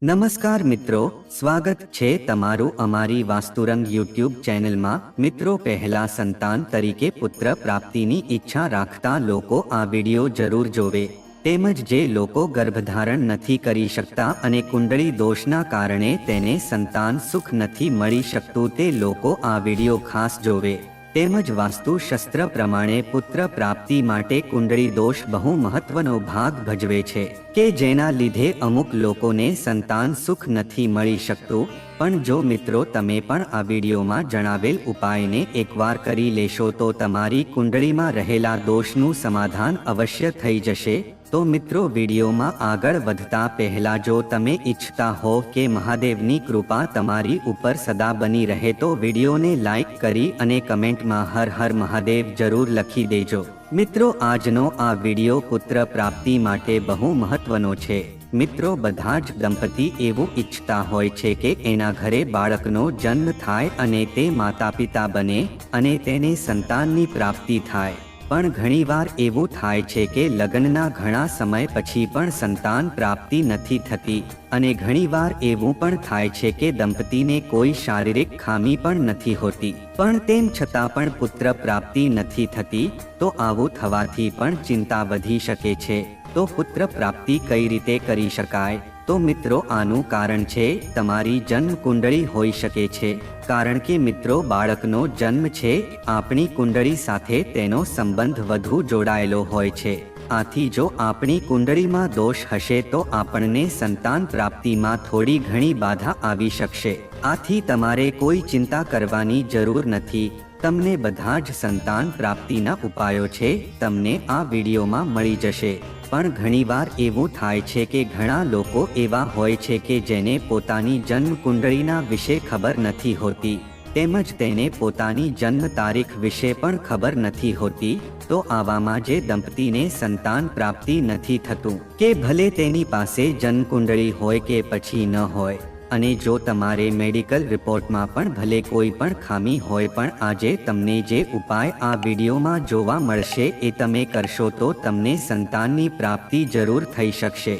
નમસ્કાર મિત્રો, સ્વાગત છે તમારું અમારી વાસ્તુરંગ યુટ્યુબ ચેનલમાં। મિત્રો, પહેલા સંતાન તરીકે પુત્ર પ્રાપ્તિની ઈચ્છા રાખતા લોકો આ વિડિયો જરૂર જોવે। તેમજ જે લોકો ગર્ભધારણ નથી કરી શકતા અને કુંડળી દોષના કારણે તેને સંતાન સુખ નથી મળી શકતું તે લોકો આ વિડિયો ખાસ જોવે। તેમજ વાસ્તુ શાસ્ત્ર પ્રમાણે પુત્ર પ્રાપ્તિ માટે કુંડળી દોષ બહુ મહત્વનો ભાગ ભજવે છે કે જેના લીધે અમુક લોકોને સંતાન સુખ નથી મળી શકતું। પણ જો મિત્રો તમે પણ આ વિડીયોમાં જણાવેલ ઉપાયને એકવાર કરી લેશો તો તમારી કુંડળીમાં રહેલા દોષનું સમાધાન અવશ્ય થઈ જશે। તો મિત્રો, વિડીયોમાં આગળ વધતા પહેલા જો તમે ઈચ્છતા હો કે મહાદેવની કૃપા તમારી ઉપર સદા બની રહે તો વિડીયોને લાઈક કરી અને કમેન્ટમાં હર હર મહાદેવ જરૂર લખી દેજો। મિત્રો, આજનો આ વિડીયો પુત્ર પ્રાપ્તિ માટે બહુ મહત્વનો છે। મિત્રો, બધા જ દંપતી એવું ઈચ્છતા હોય છે કે એના ઘરે બાળકનો જન્મ થાય અને તે માતા પિતા બને અને તેને સંતાનની પ્રાપ્તિ થાય। પણ ઘણીવાર એવું થાય છે કે લગ્નના ઘણા સમય પછી પણ સંતાન પ્રાપ્તિ નથી થતી અને ઘણીવાર એવું પણ થાય છે કે દંપતીને કોઈ શારીરિક ખામી પણ નથી હોતી પણ તેમ છતાં પણ પુત્ર પ્રાપ્તિ નથી થતી। તો આવું થવાથી પણ ચિંતા વધી શકે છે। તો પુત્ર પ્રાપ્તિ કઈ રીતે કરી શકાય? તો મિત્રો, આનું કારણ છે તમારી જન્મ કુંડળી હોઈ શકે છે। કારણ કે મિત્રો, બાળકનો જન્મ છે આપણી કુંડળી સાથે તેનો સંબંધ વધુ જોડાયેલો હોય છે। આથી જો આપણી કુંડળીમાં દોષ હશે તો આપણને સંતાન પ્રાપ્તિમાં થોડી ઘણી બાધા આવી શકશે। આથી તમારે કોઈ ચિંતા કરવાની જરૂર નથી। તમને બધા જ સંતાન પ્રાપ્તિના ઉપાયો છે તમને આ વિડીયોમાં મળી જશે। પણ ઘણીવાર એવું થાય છે કે ઘણા લોકો એવા હોય છે કે જેને પોતાની જન્મ કુંડળીના વિશે ખબર નથી હોતી તેમજ તેને પોતાની જન્મ તારીખ વિશે પણ ખબર નથી હોતી। તો આવામાં જે દંપતીને સંતાન પ્રાપ્તિ નથી થતું કે ભલે તેની પાસે જન્મ કુંડળી હોય કે પછી ન હોય અને જો તમારે મેડિકલ રિપોર્ટમાં પણ ભલે કોઈ પણ ખામી હોય પણ આજે તમને જે ઉપાય આ વિડીયોમાં જોવા મળશે એ તમે કરશો તો તમને સંતાનની પ્રાપ્તિ જરૂર થઈ શકશે।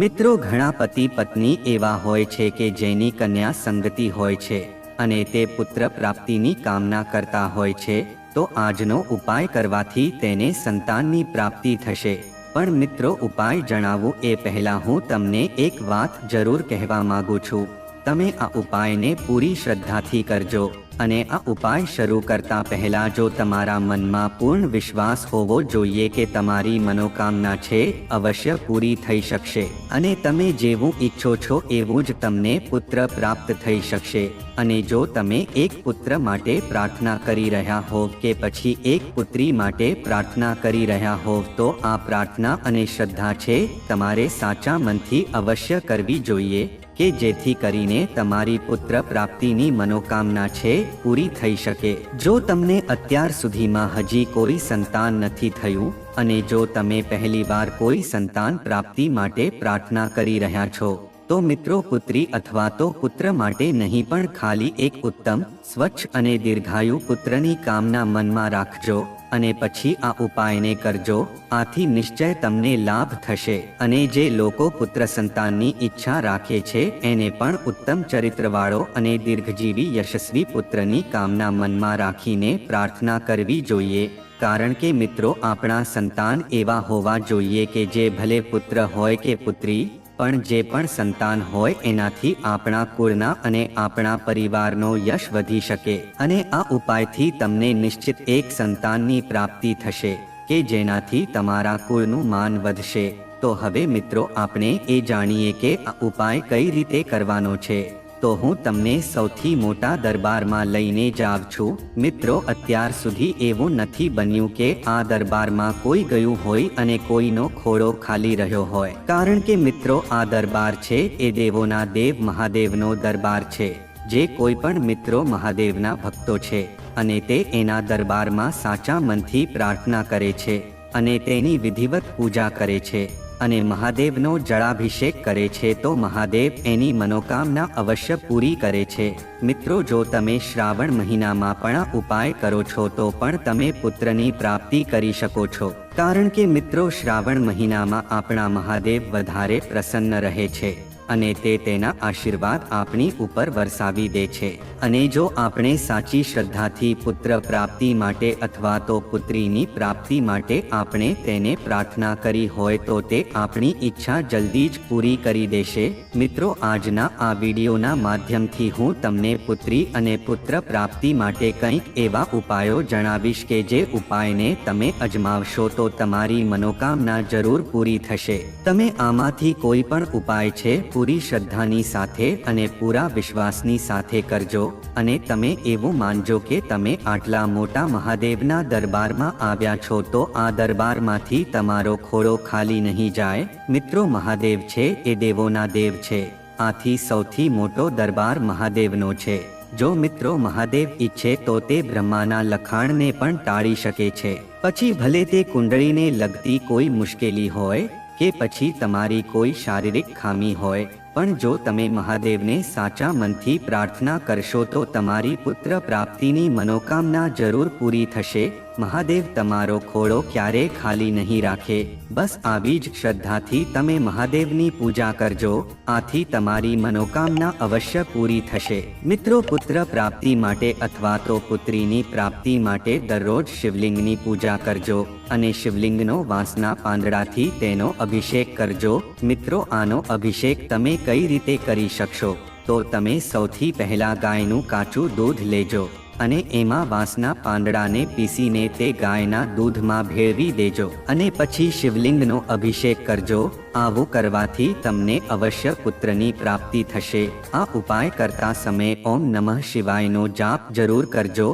મિત્રો, ઘણા પતિ પત્ની એવા હોય છે કે જેની કન્યા સંગતિ હોય છે અને તે પુત્ર પ્રાપ્તિની કામના કરતા હોય છે તો આજનો ઉપાય કરવાથી તેને સંતાનની પ્રાપ્તિ થશે। પણ મિત્રો, ઉપાય જણાવું એ પહેલા હું તમને એક વાત જરૂર કહેવા માંગુ છું। તમે આ ઉપાયને પૂરી શ્રદ્ધાથી કરજો અને આ ઉપાય શરૂ કરતા પહેલા જો તમારા મનમાં પૂર્ણ વિશ્વાસ હોવો જોઈએ કે તમારી મનોકામના છે અવશ્ય પૂરી થઈ શકશે અને તમે જેવું ઈચ્છો છો એવું જ તમને પુત્ર પ્રાપ્ત થઈ શકશે। અને જો તમે એક પુત્ર માટે પ્રાર્થના કરી રહ્યા હોવ કે પછી એક પુત્રી માટે પ્રાર્થના કરી રહ્યા હોવ તો આ પ્રાર્થના અને શ્રદ્ધા છે તમારે સાચા મનથી અવશ્ય કરવી જોઈએ કે જેથી કરીને તમારી પુત્ર પ્રાપ્તિની મનોકામના છે પૂરી થઈ શકે। જો તમને અત્યાર સુધીમાં હજી કોઈ સંતાન નથી થયું અને જો તમે પહેલીવાર કોઈ સંતાન પ્રાપ્તિ માટે પ્રાર્થના કરી રહ્યા છો તો મિત્રો, પુત્રી અથવા તો પુત્ર માટે નહીં પણ ખાલી એક ઉત્તમ, સ્વચ્છ અને દીર્ઘાયુ પુત્રની કામના મનમાં રાખજો અને પછી આ ઉપાયને કરજો। આથી નિશ્ચય તમને લાભ થશે અને જે લોકો પુત્ર સંતાનની ઈચ્છા રાખે છે એને પણ ઉત્તમ ચરિત્રવાળો અને દીર્ઘજીવી યશસ્વી પુત્રની કામના મનમાં રાખીને પ્રાર્થના કરવી જોઈએ। કારણ કે મિત્રો, આપણા સંતાન એવા હોવા જોઈએ કે જે ભલે પુત્ર હોય કે પુત્રી પણ જે પણ સંતાન હોય એનાથી આપણા કુળના અને આપણા પરિવારનો યશ વધી શકે અને આ ઉપાયથી તમને નિશ્ચિત એક સંતાનની પ્રાપ્તિ થશે કે જેનાથી તમારા કુળનું માન વધશે। તો હવે મિત્રો, આપણે એ જાણીએ કે આ ઉપાય કઈ રીતે કરવાનો છે। તો હું તમને સૌથી મોટા દરબારમાં લઈને જાઉં છું। મિત્રો, અત્યાર સુધી એવું નથી બન્યું કે આ દરબારમાં કોઈ ગયું હોય અને કોઈનો ખોળો ખાલી રહ્યો હોય કારણ કે મિત્રો, આ દરબાર છે એ દેવોના દેવ મહાદેવનો દરબાર છે। જે કોઈ પણ મિત્રો મહાદેવના ભક્તો છે અને તે એના દરબારમાં સાચા મનથી પ્રાર્થના કરે છે અને તેની વિધિવત પૂજા કરે છે અને મહાદેવનો જળાભિષેક કરે છે તો મહાદેવ એની મનોકામના અવશ્ય પૂરી કરે છે। મિત્રો, જો તમે શ્રાવણ મહિનામાં પણ આ ઉપાય કરો છો તો પણ તમે પુત્રની પ્રાપ્તિ કરી શકો છો કારણ કે મિત્રો, શ્રાવણ મહિનામાં આપણા મહાદેવ વધારે પ્રસન્ન રહે છે અને તે તેના આશીર્વાદ આપણી ઉપર વરસાવી દે છે. અને જો આપણે સાચી શ્રદ્ધાથી પુત્ર પ્રાપ્તિ માટે અથવા તો પુત્રીની પ્રાપ્તિ માટે આપણે તેને પ્રાર્થના કરી હોય તો તે આપણી ઈચ્છા જલ્દી જ પૂરી કરી દેશે. મિત્રો, આજના આ વિડીયોના માધ્યમથી હું તમને પુત્રી અને પુત્ર પ્રાપ્તિ માટે કંઈક એવા ઉપાયો જણાવીશ કે જે ઉપાયને તમે અજમાવશો તો તમારી મનોકામના જરૂર પૂરી થશે. તમે આમાંથી કોઈ પણ ઉપાય છે પૂરી શ્રદ્ધાની સાથે અને પૂરા વિશ્વાસની સાથે કરજો અને તમે એવું માનજો કે તમે આટલા મોટા મહાદેવના દરબારમાં આવ્યા છો તો આ દરબારમાંથી તમારો ખોળો ખાલી નહીં જાય. મિત્રો, મહાદેવ છે એ દેવોના દેવ છે. આથી સૌથી મોટો દરબાર મહાદેવનો છે. જો મિત્રો મહાદેવ ઈચ્છે તો તે બ્રહ્માના લખાણને પણ ટાળી શકે છે. પછી ભલે તે કુંડળીને લગતી કોઈ મુશ્કેલી હોય કે પછી તમારી કોઈ શારીરિક ખામી હોય, પણ જો તમે મહાદેવને સાચા મનથી પ્રાર્થના કરશો તો તમારી પુત્ર પ્રાપ્તિની મનોકામના જરૂર પૂરી થશે. મહાદેવ તમારો ખોળો ક્યારેય ખાલી નહીં રાખે. બસ આવી જ શ્રદ્ધાથી તમે મહાદેવની પૂજા કરજો. આથી તમારી મનોકામના અવશ્ય પૂરી થશે. મિત્રો, પુત્ર પ્રાપ્તિ માટે અથવા તો પુત્રીની પ્રાપ્તિ માટે દરરોજ શિવલિંગની પૂજા કરજો અને શિવલિંગનો વાંસના પાંદડાથી તેનો અભિષેક કરજો. મિત્રો, આનો અભિષેક તમે કઈ રીતે કરી શકશો? તો તમે સૌથી પહેલા ગાયનું કાચું દૂધ લેજો અને એમાં વાંસના પાંદડાને પીસીને તે ગાયના દૂધમાં ભેળવી દેજો અને પછી શિવલિંગનો અભિષેક કરજો. આવું કરવાથી તમને અવશ્ય પુત્રની પ્રાપ્તિ થશે. આ ઉપાય કરતા સમયે ઓમ નમઃ શિવાયનો જાપ જરૂર કરજો.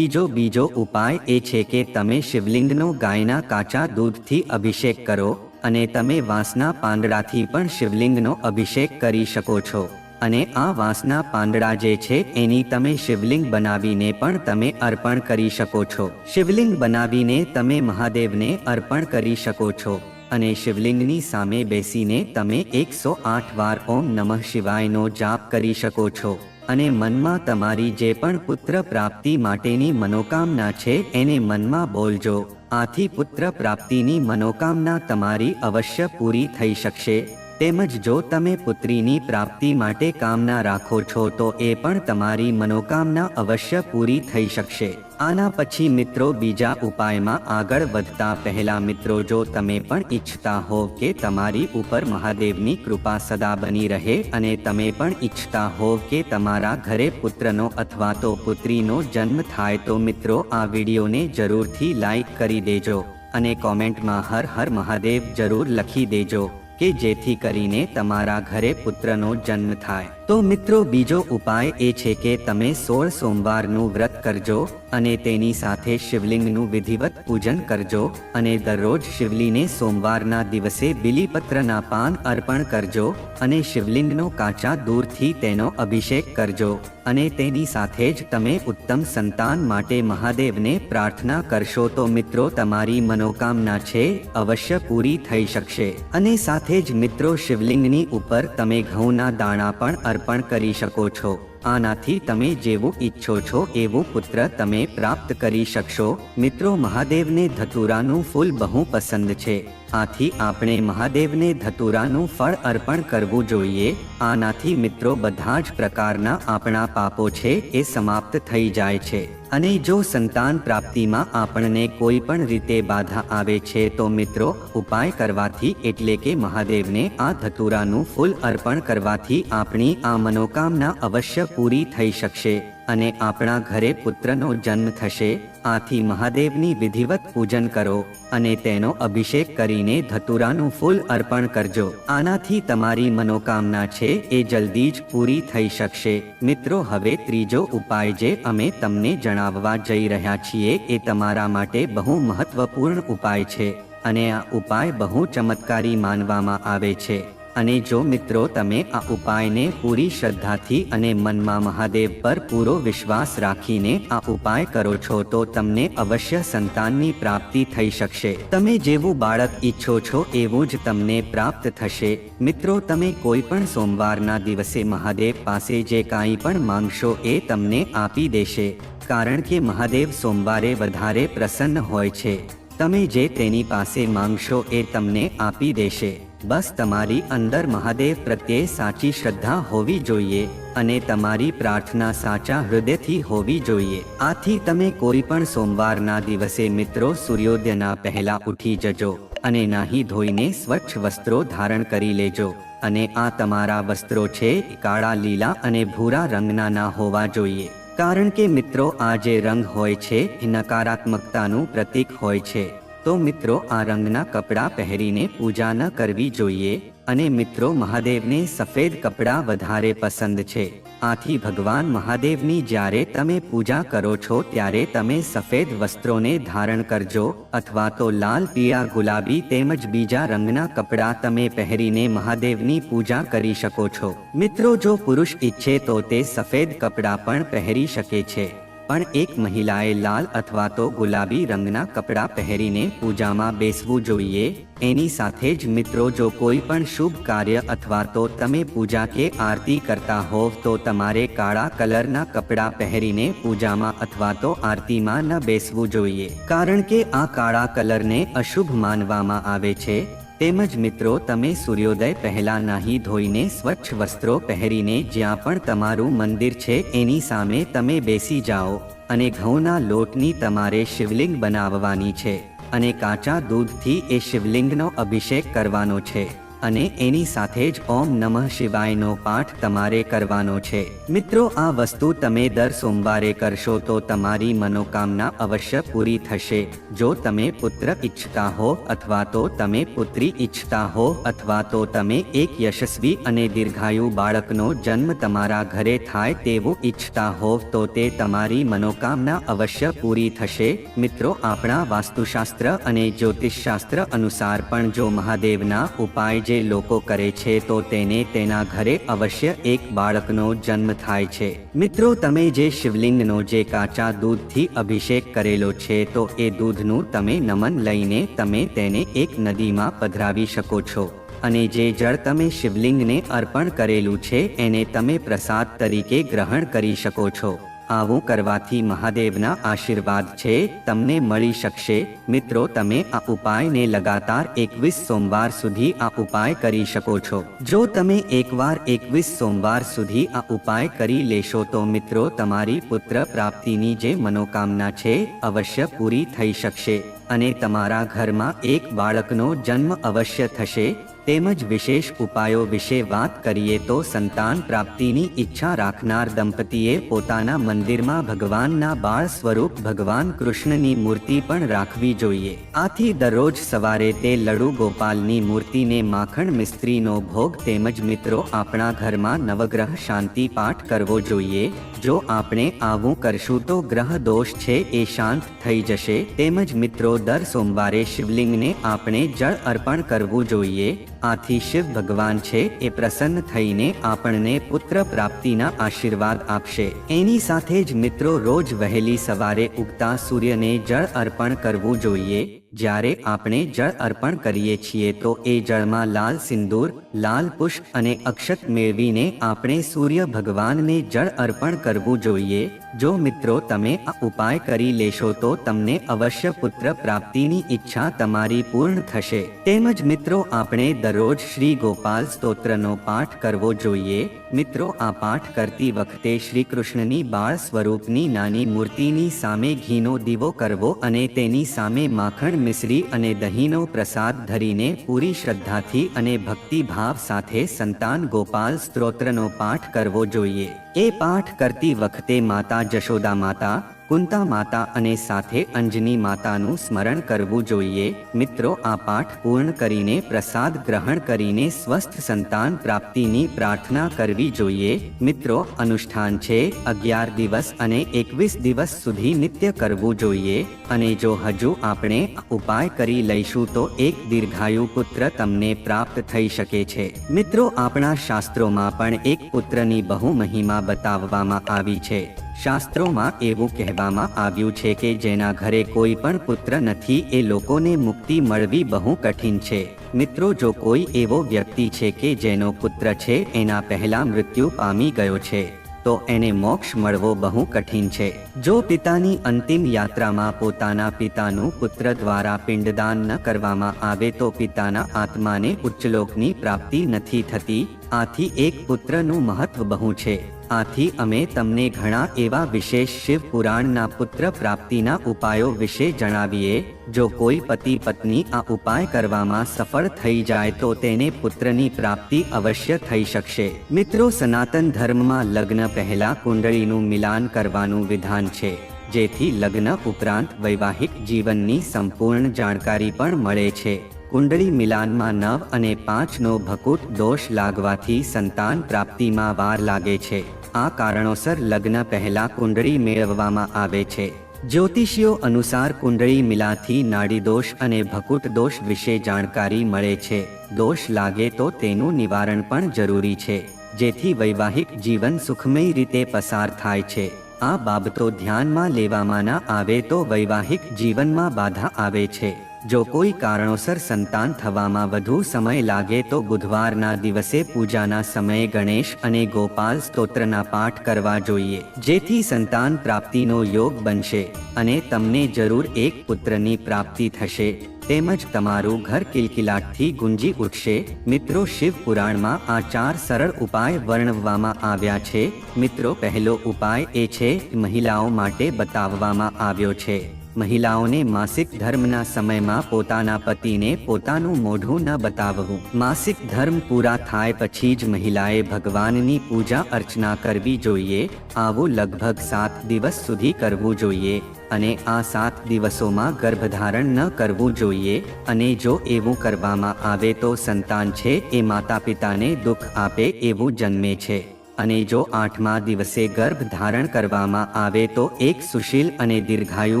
બીજો ઉપાય એ છે કે તમે શિવલિંગનો ગાયના કાચા દૂધથી અભિષેક કરો અને તમે વાંસના પાંદડાથી પણ શિવલિંગનો અભિષેક કરી શકો છો. અને આ વાંસના પાંદડા જે છે એની તમે શિવલિંગ બનાવીને પણ તમે અર્પણ કરી શકો છો. શિવલિંગ બનાવીને તમે મહાદેવને અર્પણ કરી શકો છો અને શિવલિંગની સામે બેસીને તમે 108 વાર ઓમ નમઃ શિવાયનો જાપ કરી શકો છો અને મનમાં તમારી જે પણ પુત્ર પ્રાપ્તિ માટેની મનોકામના છે એને મનમાં બોલજો. આથી પુત્ર પ્રાપ્તિની મનોકામના તમારી અવશ્ય પૂરી થઈ શકશે. તેમજ જો તમે પુત્રીની પ્રાપ્તિ માટે કામના રાખો છો તો એ પણ તમારી મનોકામના અવશ્ય પૂરી થઈ શકશે. આના પછી મિત્રો બીજા ઉપાયમાં આગળ વધતા પહેલા મિત્રો, જો તમે પણ ઈચ્છતા હોવ કે તમારી ઉપર મહાદેવની કૃપા સદા બની રહે અને તમે પણ ઈચ્છતા હોવ કે તમારા ઘરે પુત્રનો અથવા તો પુત્રીનો જન્મ થાય તો મિત્રો આ વિડીયોને જરૂરથી લાઈક કરી દેજો અને કોમેન્ટમાં હર હર મહાદેવ જરૂર લખી દેજો કે જેથી કરીને તમારા ઘરે પુત્રનો જન્મ થાય. તો મિત્રો બીજો ઉપાય એ છે કે તમે 16 સોમવારનું વ્રત કરજો અને તેની સાથે શિવલિંગનું વિધિવત પૂજન કરજો અને દરરોજ શિવલિંગને સોમવારના દિવસે બીલીપત્રના પાન અર્પણ કરજો અને શિવલિંગનો કાચા દૂધથી તેનો અભિષેક કરજો અને તેની સાથે જ તમે ઉત્તમ સંતાન માટે મહાદેવને પ્રાર્થના કરશો તો મિત્રો તમારી મનોકામના છે અવશ્ય પૂરી થઈ શકશે. અને સાથે જ મિત્રો શિવલિંગની ઉપર તમે ઘઉંના દાણા પણ અર્પણ કરી શકો છો. આનાથી તમે જેવું ઈચ્છો છો એવું પુત્ર તમે પ્રાપ્ત કરી શકશો. મિત્રો, મહાદેવને ધતુરાનું ફૂલ બહુ પસંદ છે. આથી આપણે મહાદેવને ધતુરાનું ફળ અર્પણ કરવું જોઈએ. આનાથી મિત્રો બધા જ પ્રકારના આપણા પાપો છે એ સમાપ્ત થઈ જાય છે. અને જો સંતાન પ્રાપ્તિમાં આપણને કોઈ પણ રીતે બાધા આવે છે તો મિત્રો ઉપાય કરવાથી એટલે કે મહાદેવને આ ધતુરાનું ફૂલ અર્પણ કરવાથી આપણી આ મનોકામના અવશ્ય પૂરી થઈ શકશે અને આપણા ઘરે પુત્રનો જન્મ થશે. આથી મહાદેવની વિધિવત પૂજન કરો અને તેનો અભિષેક કરીને ધતુરાનું ફૂલ અર્પણ કરજો. આનાથી તમારી મનોકામના છે એ જલ્દી જ પૂરી થઈ શકશે. મિત્રો, હવે ત્રીજો ઉપાય જે અમે તમને જણાવવા જઈ રહ્યા છીએ એ તમારા માટે બહુ મહત્વપૂર્ણ ઉપાય છે અને આ ઉપાય બહુ ચમત્કારી માનવામાં આવે છે. અને જો મિત્રો તમે આ ઉપાયને પૂરી શ્રદ્ધાથી અને મનમાં મહાદેવ પર પૂરો વિશ્વાસ રાખીને આ ઉપાય કરો છો તો તમને અવશ્ય સંતાનની પ્રાપ્તિ થઈ શકશે. તમે જેવું બાળક ઈચ્છો છો એવું જ તમને પ્રાપ્ત થશે. મિત્રો, તમે કોઈ પણ સોમવારના દિવસે મહાદેવ પાસે જે કાંઈ પણ માંગશો એ તમને આપી દેશે, કારણ કે મહાદેવ સોમવારે વધારે પ્રસન્ન હોય છે. તમે જે તેની પાસે માંગશો એ તમને આપી દેશે. બસ તમારી અંદર મહાદેવ પ્રત્યે સાચી શ્રદ્ધા હોવી જોઈએ અને તમારી પ્રાર્થના સાચા હૃદયથી હોવી જોઈએ. આથી તમે કોઈ પણ સોમવારના દિવસે મિત્રો સૂર્યોદયના પહેલા ઉઠી જજો અને નાહી ધોઈને સ્વચ્છ વસ્ત્રો ધારણ કરી લેજો. અને આ તમારા વસ્ત્રો છે કાળા, લીલા અને ભૂરા રંગના ના હોવા જોઈએ. કારણ કે મિત્રો આ જે રંગ હોય છે એ નકારાત્મકતાનું પ્રતીક હોય છે. તો મિત્રો આ રંગના કપડાં પહેરીને પૂજા ન કરવી જોઈએ. અને મિત્રો મહાદેવને સફેદ કપડાં વધારે પસંદ છે. આથી ભગવાન મહાદેવની જ્યારે તમે પૂજા કરો છો ત્યારે તમે સફેદ વસ્ત્રોને ધારણ કરજો અથવા તો લાલ, પીળા, ગુલાબી તેમજ બીજા રંગના કપડાં તમે પહેરીને મહાદેવની પૂજા કરી શકો છો. મિત્રો જો પુરુષ ઈચ્છે તો તે સફેદ કપડાં પણ પહેરી શકે છે, પણ એક મહિલાએ લાલ અથવા તો ગુલાબી રંગના કપડાં પહેરીને પૂજામાં બેસવું જોઈએ. એની સાથે જ મિત્રો જો કોઈ પણ શુભ કાર્ય અથવા તો તમે પૂજા કે આરતી કરતા હોવ તો તમારે કાળા કલરના કપડાં પહેરીને પૂજામાં અથવા તો આરતીમાં ન બેસવું જોઈએ. કારણ કે આ કાળા કલરને અશુભ માનવામાં આવે છે. તેમજ મિત્રો તમે સૂર્યોદય પહેલા નાહી ધોઈને સ્વચ્છ વસ્ત્રો પહેરીને જ્યાં પણ તમારું મંદિર છે એની સામે તમે બેસી જાઓ અને ઘઉંના લોટની તમારે શિવલિંગ બનાવવાની છે અને કાચા દૂધથી એ શિવલિંગનો અભિષેક કરવાનો છે અને એની સાથે જ ઓમ નમઃ શિવાયનો પાઠ તમારે કરવાનો છે. મિત્રો આ વસ્તુ તમે દર સોમવારે કરશો તો તમારી મનોકામના અવશ્ય પૂરી થશે. જો તમે પુત્ર ઈચ્છતા હો અથવા તો તમે પુત્રી ઈચ્છતા હો અથવા તો તમે એક યશસ્વી અને દીર્ઘાયુ બાળકનો જન્મ તમારા ઘરે થાય તેવું ઈચ્છતા હો તો તે તમારી મનોકામના અવશ્ય પૂરી થશે. મિત્રો આપણા વાસ્તુશાસ્ત્ર અને જ્યોતિષશાસ્ત્ર અનુસાર પણ જો મહાદેવના ઉપાય જે લોકો કરે છે તો તેને તેના ઘરે અવશ્ય એક બાળકનો જન્મ થાય છે. મિત્રો તમે જે શિવલિંગનો જે કાચા દૂધથી અભિષેક કરેલો છે તો એ દૂધનું તમે નમન લઈને તમે તેને એક નદીમાં પધરાવી શકો છો અને જે જળ તમે શિવલિંગને અર્પણ કરેલું છે એને તમે પ્રસાદ તરીકે ગ્રહણ કરી શકો છો. આવું કરવાથી મહાદેવના આશીર્વાદ છે તમને મળી શકશે. મિત્રો તમે આ ઉપાયને લગાતાર 21 સોમવાર સુધી આ ઉપાય કરી શકો છો. જો તમે એકવાર 21 સોમવાર સુધી આ ઉપાય કરી લેશો તો મિત્રો તમારી પુત્ર પ્રાપ્તિની જે મનોકામના છે અવશ્ય પૂરી થઈ શકશે અને તમારા ઘરમાં એક બાળકનો જન્મ અવશ્ય થશે. તેમજ વિશેષ ઉપાયો વિશે વાત કરીએ તો સંતાન પ્રાપ્તિની ઈચ્છા રાખનાર દંપતીએ પોતાના મંદિરમાં ભગવાનના બાળ સ્વરૂપ ભગવાન કૃષ્ણની મૂર્તિ પણ રાખવી જોઈએ. આથી દરરોજ સવારે તે લડુ ગોપાલની મૂર્તિને માખણ મિસ્ત્રીનો ભોગ તેમજ મિત્રો આપણા ઘરમાં નવગ્રહ શાંતિ પાઠ કરવો જોઈએ. જો આપણે આવું કરશું તો ગ્રહ દોષ છે એ શાંત થઈ જશે. તેમજ મિત્રો દર સોમવારે શિવલિંગને આપણે જળ અર્પણ કરવું જોઈએ. આથી શિવ ભગવાન છે એ પ્રસન્ન થઈને આપણને પુત્ર પ્રાપ્તિના આશીર્વાદ આપશે. એની સાથે જ મિત્રો રોજ વહેલી સવારે ઉગતા સૂર્યને જળ અર્પણ કરવું જોઈએ. જ્યારે આપણે જળ અર્પણ કરીએ છીએ તો એ જળમાં લાલ સિંદૂર, લાલ પુષ્પ અને અક્ષત મેળવીને આપણે સૂર્ય ભગવાનને જળ અર્પણ કરવું જોઈએ. જો મિત્રો તમે આ ઉપાય કરી લેશો તો તમને અવશ્ય પુત્ર પ્રાપ્તિની ઈચ્છા તમારી પૂર્ણ થશે. તેમજ મિત્રો આપણે દરરોજ શ્રી ગોપાલ સ્તોત્રનો પાઠ કરવો જોઈએ. મિત્રો આ પાઠ કરતી વખતે શ્રી કૃષ્ણની બાળ સ્વરૂપની નાની મૂર્તિની સામે ઘીનો દીવો કરવો અને તેની સામે માખણ, મિશ્રી અને દહીંનો પ્રસાદ ધરીને પૂરી શ્રદ્ધાથી અને ભક્તિભાવ સાથે સંતાન ગોપાલ સ્તોત્રનો પાઠ કરવો જોઈએ. એ પાઠ કરતી વખતે માતા જશોદા માતા, કુંતા માતા અને સાથે અંજની માતાનું સ્મરણ કરવું જોઈએ. મિત્રો આ પાઠ પૂર્ણ કરીને પ્રસાદ ગ્રહણ કરીને સ્વસ્થ સંતાન પ્રાપ્તિની પ્રાર્થના કરવી જોઈએ. મિત્રો અનુષ્ઠાન છે 11 દિવસ અને 21 દિવસ સુધી નિત્ય કરવું જોઈએ. અને જો હજુ આપણે ઉપાય કરી લઈશું તો એક દીર્ઘાયુ પુત્ર તમને પ્રાપ્ત થઈ શકે છે. મિત્રો આપણા શાસ્ત્રોમાં પણ એક પુત્રની બહુ મહિમા બતાવવામાં આવી છે. શાસ્ત્રોમાં એવું કહેવામાં આવ્યું છે કે જેના ઘરે કોઈ પણ પુત્ર નથી એ લોકોને મુક્તિ મળવી બહુ કઠિન છે. મિત્રો જો કોઈ એવો વ્યક્તિ છે કે જેનો પુત્ર છે એના પહેલા મૃત્યુ પામી ગયો છે તો એને મોક્ષ મળવો બહુ કઠિન છે. જો પિતાની અંતિમ યાત્રામાં પોતાના પિતાનું પુત્ર દ્વારા પિંડદાન ન કરવામાં આવે તો પિતાના આત્માને ઉચ્ચલોકની પ્રાપ્તિ નથી થતી. આથી એક પુત્રનું મહત્વ બહુ છે. આથી અમે તમને ઘણા એવા વિશેષ શિવ પુરાણના પુત્ર પ્રાપ્તિના ઉપાયો વિશે જણાવીએ. જો કોઈ પતિ પત્ની આ ઉપાય કરવામાં સફળ થઈ જાય તો તેને પુત્રની પ્રાપ્તિ અવશ્ય થઈ શકશે. મિત્રો, સનાતન ધર્મમાં લગ્ન પહેલા કુંડળીનું મિલાન કરવાનું વિધાન છે, જેથી લગ્ન ઉપરાંત વૈવાહિક જીવનની સંપૂર્ણ જાણકારી પણ મળે છે. કુંડળી મિલાનમાં 9 અને 5નો ભકુટ દોષ લાગવાથી સંતાન પ્રાપ્તિમાં વાર લાગે છે. આ કારણોસર લગ્ન પહેલા કુંડળી મેળવવામાં આવે છે. જ્યોતિષીઓ અનુસાર કુંડળી મિલાથી નાડી દોષ અને ભકુટ દોષ વિશે જાણકારી મળે છે. દોષ લાગે તો તેનું નિવારણ પણ જરૂરી છે, જેથી વૈવાહિક જીવન સુખમય રીતે પસાર થાય છે. આ બાબતો ધ્યાનમાં લેવામાં ન આવે તો વૈવાહિક જીવનમાં બાધા આવે છે. જો કોઈ કારણોસર સંતાન થવામાં વધુ સમય લાગે તો બુધવારના દિવસે પૂજાના સમયે ગણેશ અને ગોપાલ સ્તોત્રના પાઠ કરવા જોઈએ, જેથી સંતાન પ્રાપ્તિનો યોગ બનશે અને તમને જરૂર એક પુત્રની પ્રાપ્તિ થશે. તેમજ તમારું ઘર કિલકિલાટથી ગુંજી ઉઠશે. મિત્રો, શિવ પુરાણમાં આ 4 સરળ ઉપાય વર્ણવવામાં આવ્યા છે. મિત્રો, પહેલો ઉપાય એ છે મહિલાઓ માટે બતાવવામાં આવ્યો છે. મહિલાઓને માસિક ધર્મના સમયમાં પોતાના પતિને પોતાનું મોઢું ન બતાવવું. માસિક ધર્મ પૂરા થાય પછી જ મહિલાએ ભગવાનની પૂજા અર્ચના કરવી જોઈએ. આવું લગભગ 7 દિવસ સુધી કરવું જોઈએ અને આ 7 દિવસોમાં ગર્ભધારણ ન કરવું જોઈએ. અને જો એવું કરવામાં આવે તો સંતાન છે એ માતા પિતાને દુઃખ આપે એવું જન્મે છે. અને જો 8મા દિવસે ગર્ભ ધારણ કરવામાં આવે તો એક સુશીલ અને દીર્ઘાયુ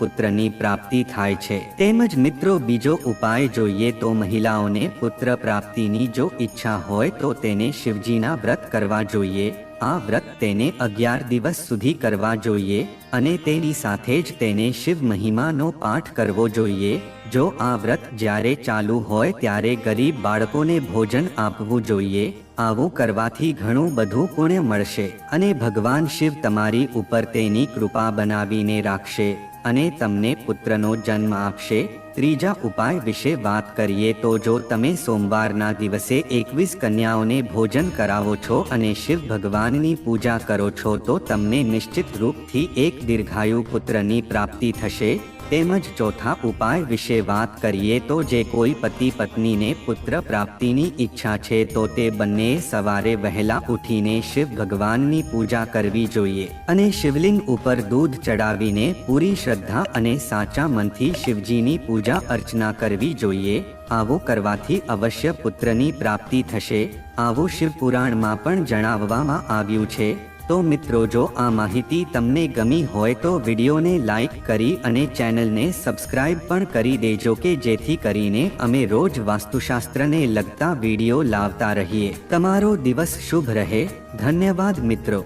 પુત્રની પ્રાપ્તિ થાય છે. તેમજ મિત્રો, બીજો ઉપાય જોઈએ તો મહિલાઓને પુત્ર પ્રાપ્તિની જો ઈચ્છા હોય તો તેને શિવજીના વ્રત કરવા જોઈએ. આ વ્રત તેને 11 દિવસ સુધી કરવા જોઈએ અને તેની સાથે જ તેને શિવ મહિમાનો પાઠ કરવો જોઈએ. જો આ વ્રત જ્યારે ચાલુ હોય ત્યારે ગરીબ બાળકોને ભોજન આપવું જોઈએ. આવું કરવાથી ઘણું બધું પુણ્ય મળશે અને ભગવાન શિવ તમારી ઉપર તેની કૃપા બનાવીને રાખશે અને તમને પુત્રનો જન્મ આપશે. ત્રીજા ઉપાય વિશે વાત કરીએ તો જો તમે સોમવારના દિવસે 21 કન્યાઓને ભોજન કરાવો છો અને શિવ ભગવાનની પૂજા કરો છો તો તમને નિશ્ચિત રૂપથી એક દીર્ઘાયુ પુત્રની પ્રાપ્તિ થશે. તેમજ ચોથા ઉપાય વિશે વાત કરીએ તો જે કોઈ પતિ પત્નીને પુત્ર પ્રાપ્તિની ઈચ્છા છે તો તે બંને સવારે વહેલા ઉઠીને શિવ ભગવાનની પૂજા કરવી જોઈએ અને શિવલિંગ ઉપર દૂધ ચડાવીને પૂરી શ્રદ્ધા અને સાચા મનથી શિવજીની પૂજા અર્ચના કરવી જોઈએ. આવું કરવાથી અવશ્ય પુત્રની પ્રાપ્તિ થશે. આવું શિવ પુરાણમાં પણ જણાવવામાં આવ્યું છે. તો મિત્રો, જો આ માહિતી તમને ગમી હોય તો વિડીયોને લાઈક કરી અને ચેનલને સબસ્ક્રાઇબ પણ કરી દેજો કે જેથી કરીને અમે રોજ વાસ્તુશાસ્ત્રને લગતા વિડીયો લાવતા રહીએ. તમારો દિવસ શુભ રહે. ધન્યવાદ મિત્રો.